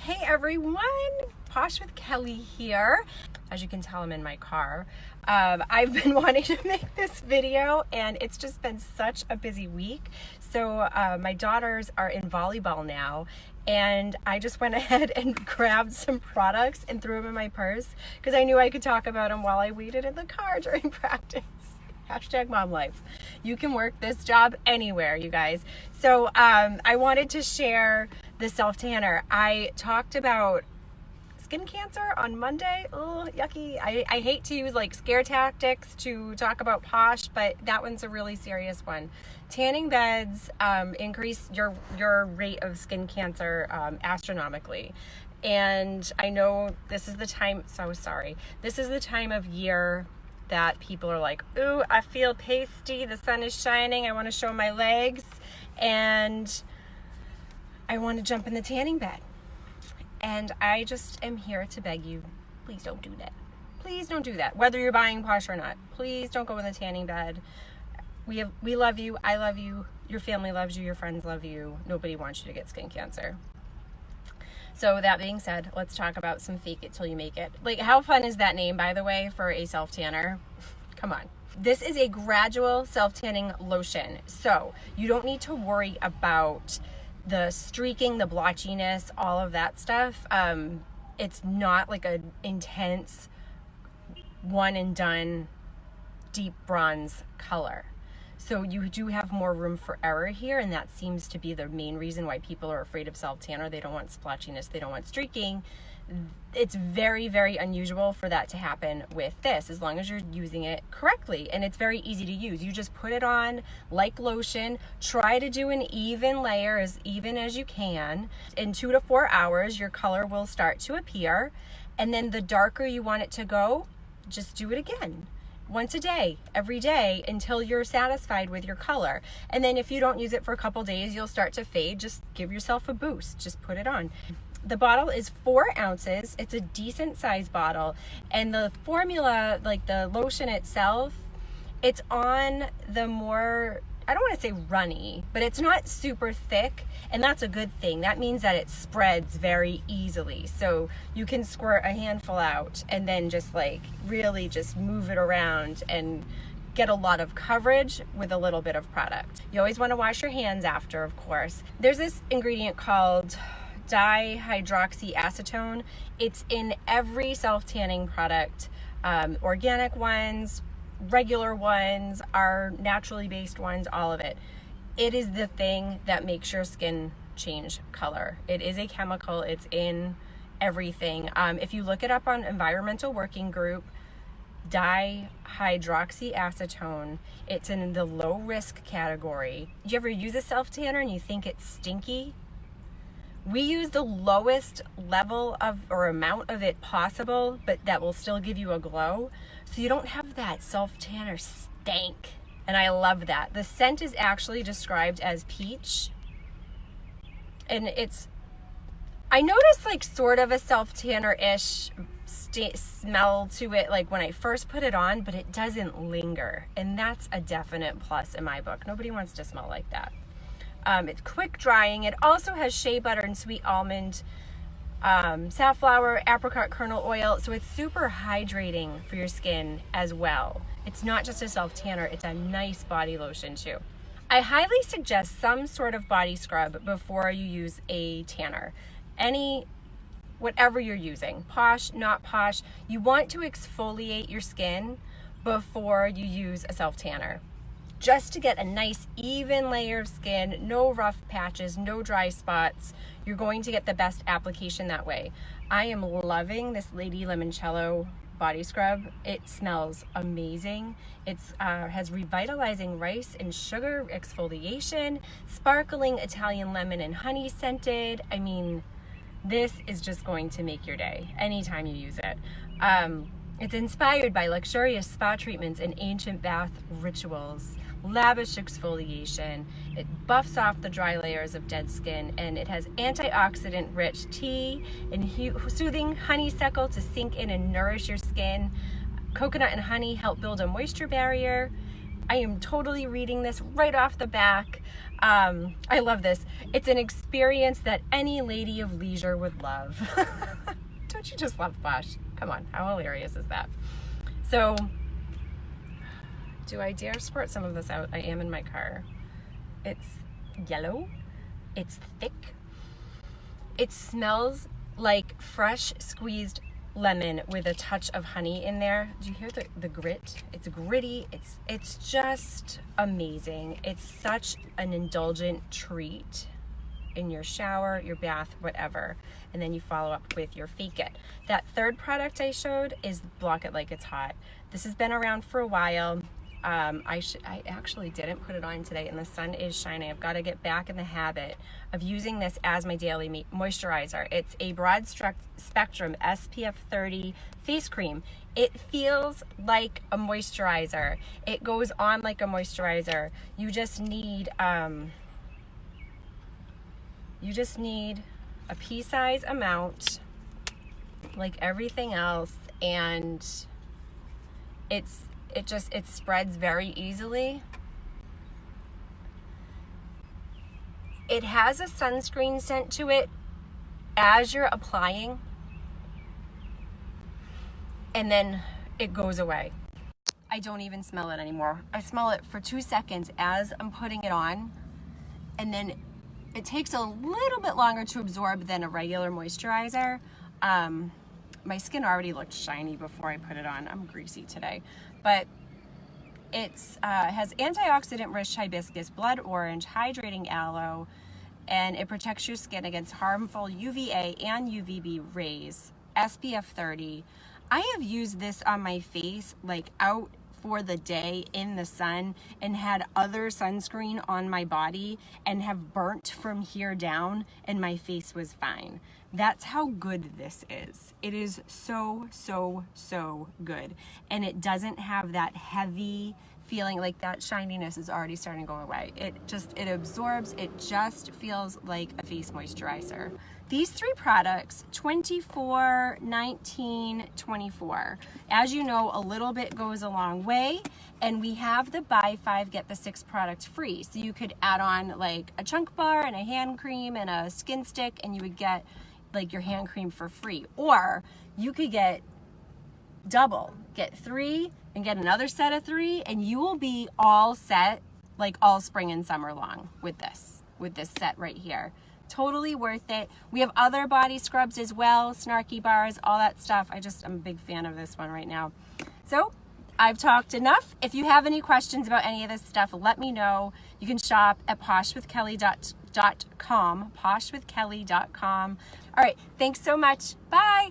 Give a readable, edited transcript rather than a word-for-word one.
Hey everyone, Posh with Kelly here. As you can tell, I'm in my car. I've been wanting to make this video and it's just been such a busy week. So my daughters are in volleyball now and I just went ahead and grabbed some products and threw them in my purse because I knew I could talk about them while I waited in the car during practice. Hashtag mom life. You can work this job anywhere, you guys. So I wanted to share the self tanner. I talked about skin cancer on Monday. Oh, yucky. I hate to use like scare tactics to talk about Posh, but that one's a really serious one. Tanning beds increase your rate of skin cancer astronomically. And I know this is the time, this is the time of year that people are like, ooh, I feel pasty, the sun is shining, I want to show my legs, and I want to jump in the tanning bed. And I just am here to beg you, please don't do that. Please don't do that. Whether you're buying Posh or not, please don't go in the tanning bed. We love you, I love you, your family loves you, your friends love you. Nobody wants you to get skin cancer. So that being said, let's talk about some fake it till you make it. Like, how fun is that name, by the way, for a self-tanner? Come on. This is a gradual self-tanning lotion. So you don't need to worry about the streaking, the blotchiness, all of that stuff. It's not like an intense one and done deep bronze color. So you do have more room for error here, and that seems to be the main reason why people are afraid of self-tanner. They don't want splotchiness, they don't want streaking. It's very, very unusual for that to happen with this, as long as you're using it correctly. And it's very easy to use. You just put it on like lotion, try to do an even layer, as even as you can. In 2 to 4 hours, your color will start to appear. And then the darker you want it to go, just do it again. Once a day, every day, until you're satisfied with your color. And then if you don't use it for a couple days, you'll start to fade. Just give yourself a boost. Just put it on. The bottle is 4 ounces. It's a decent size bottle. And the formula, like the lotion itself, it's on the more, I don't want to say runny, but it's not super thick, and that's a good thing. That means that it spreads very easily. So you can squirt a handful out and then just like really just move it around and get a lot of coverage with a little bit of product. You always want to wash your hands after, of course. There's this ingredient called dihydroxyacetone. It's in every self-tanning product, organic ones, regular ones, our naturally based ones, all of it. It is the thing that makes your skin change color. It is a chemical. It's in everything. If you look it up on Environmental Working Group, dihydroxyacetone, it's in the low risk category. Do you ever use a self tanner and you think it's stinky? We use the lowest level of or amount of it possible, but that will still give you a glow. So you don't have that self-tanner stank. And I love that. The scent is actually described as peach. And I noticed like sort of a self-tanner-ish smell to it like when I first put it on, but it doesn't linger. And that's a definite plus in my book. Nobody wants to smell like that. It's quick drying. It also has shea butter and sweet almond, safflower, apricot kernel oil. So it's super hydrating for your skin as well. It's not just a self tanner, it's a nice body lotion too. I highly suggest some sort of body scrub before you use a tanner. Whatever you're using, Posh, not Posh, you want to exfoliate your skin before you use a self tanner, just to get a nice even layer of skin, no rough patches, no dry spots. You're going to get the best application that way. I am loving this Lady Limoncello body scrub. It smells amazing. It has revitalizing rice and sugar exfoliation, sparkling Italian lemon and honey scented. I mean, this is just going to make your day anytime you use it. It's inspired by luxurious spa treatments and ancient bath rituals, lavish exfoliation. It buffs off the dry layers of dead skin, and it has antioxidant-rich tea and soothing honeysuckle to sink in and nourish your skin. Coconut and honey help build a moisture barrier. I am totally reading this right off the back. I love this. It's an experience that any lady of leisure would love. Don't you just love Posh? Come on, how hilarious is that? So, do I dare squirt some of this out? I am in my car. It's yellow. It's thick. It smells like fresh squeezed lemon with a touch of honey in there. Do you hear the grit? It's gritty. It's just amazing. It's such an indulgent treat in your shower, your bath, whatever. And then you follow up with your Fake It. That third product I showed is Block It Like It's Hot. This has been around for a while. I actually didn't put it on today and the sun is shining. I've got to get back in the habit of using this as my daily moisturizer. It's a broad spectrum SPF 30 face cream. It feels like a moisturizer. It goes on like a moisturizer. You just need a pea size amount like everything else, and it spreads very easily. It has a sunscreen scent to it as you're applying, and then it goes away. I don't even smell it anymore. I smell it for 2 seconds as I'm putting it on, and then it takes a little bit longer to absorb than a regular moisturizer. My skin already looked shiny before I put it on. I'm greasy today. But it has antioxidant rich hibiscus, blood orange, hydrating aloe, and it protects your skin against harmful UVA and UVB rays, SPF 30. I have used this on my face like out for the day in the sun and had other sunscreen on my body and have burnt from here down and my face was fine. That's how good this is. It is so, so, so good. And it doesn't have that heavy feeling, like that shininess is already starting to go away. It absorbs, it just feels like a face moisturizer. These three products, $24, $19, $24. As you know, a little bit goes a long way, and we have the buy 5, get the 6 product free. So you could add on like a chunk bar and a hand cream and a skin stick, and you would get like your hand cream for free. Or you could get double, get 3 and get another set of 3, and you will be all set like all spring and summer long with this set right here. Totally worth it. We have other body scrubs as well, snarky bars, all that stuff. I'm a big fan of this one right now. So I've talked enough. If you have any questions about any of this stuff, let me know. You can shop at poshwithkelly.com, poshwithkelly.com. All right, thanks so much. Bye.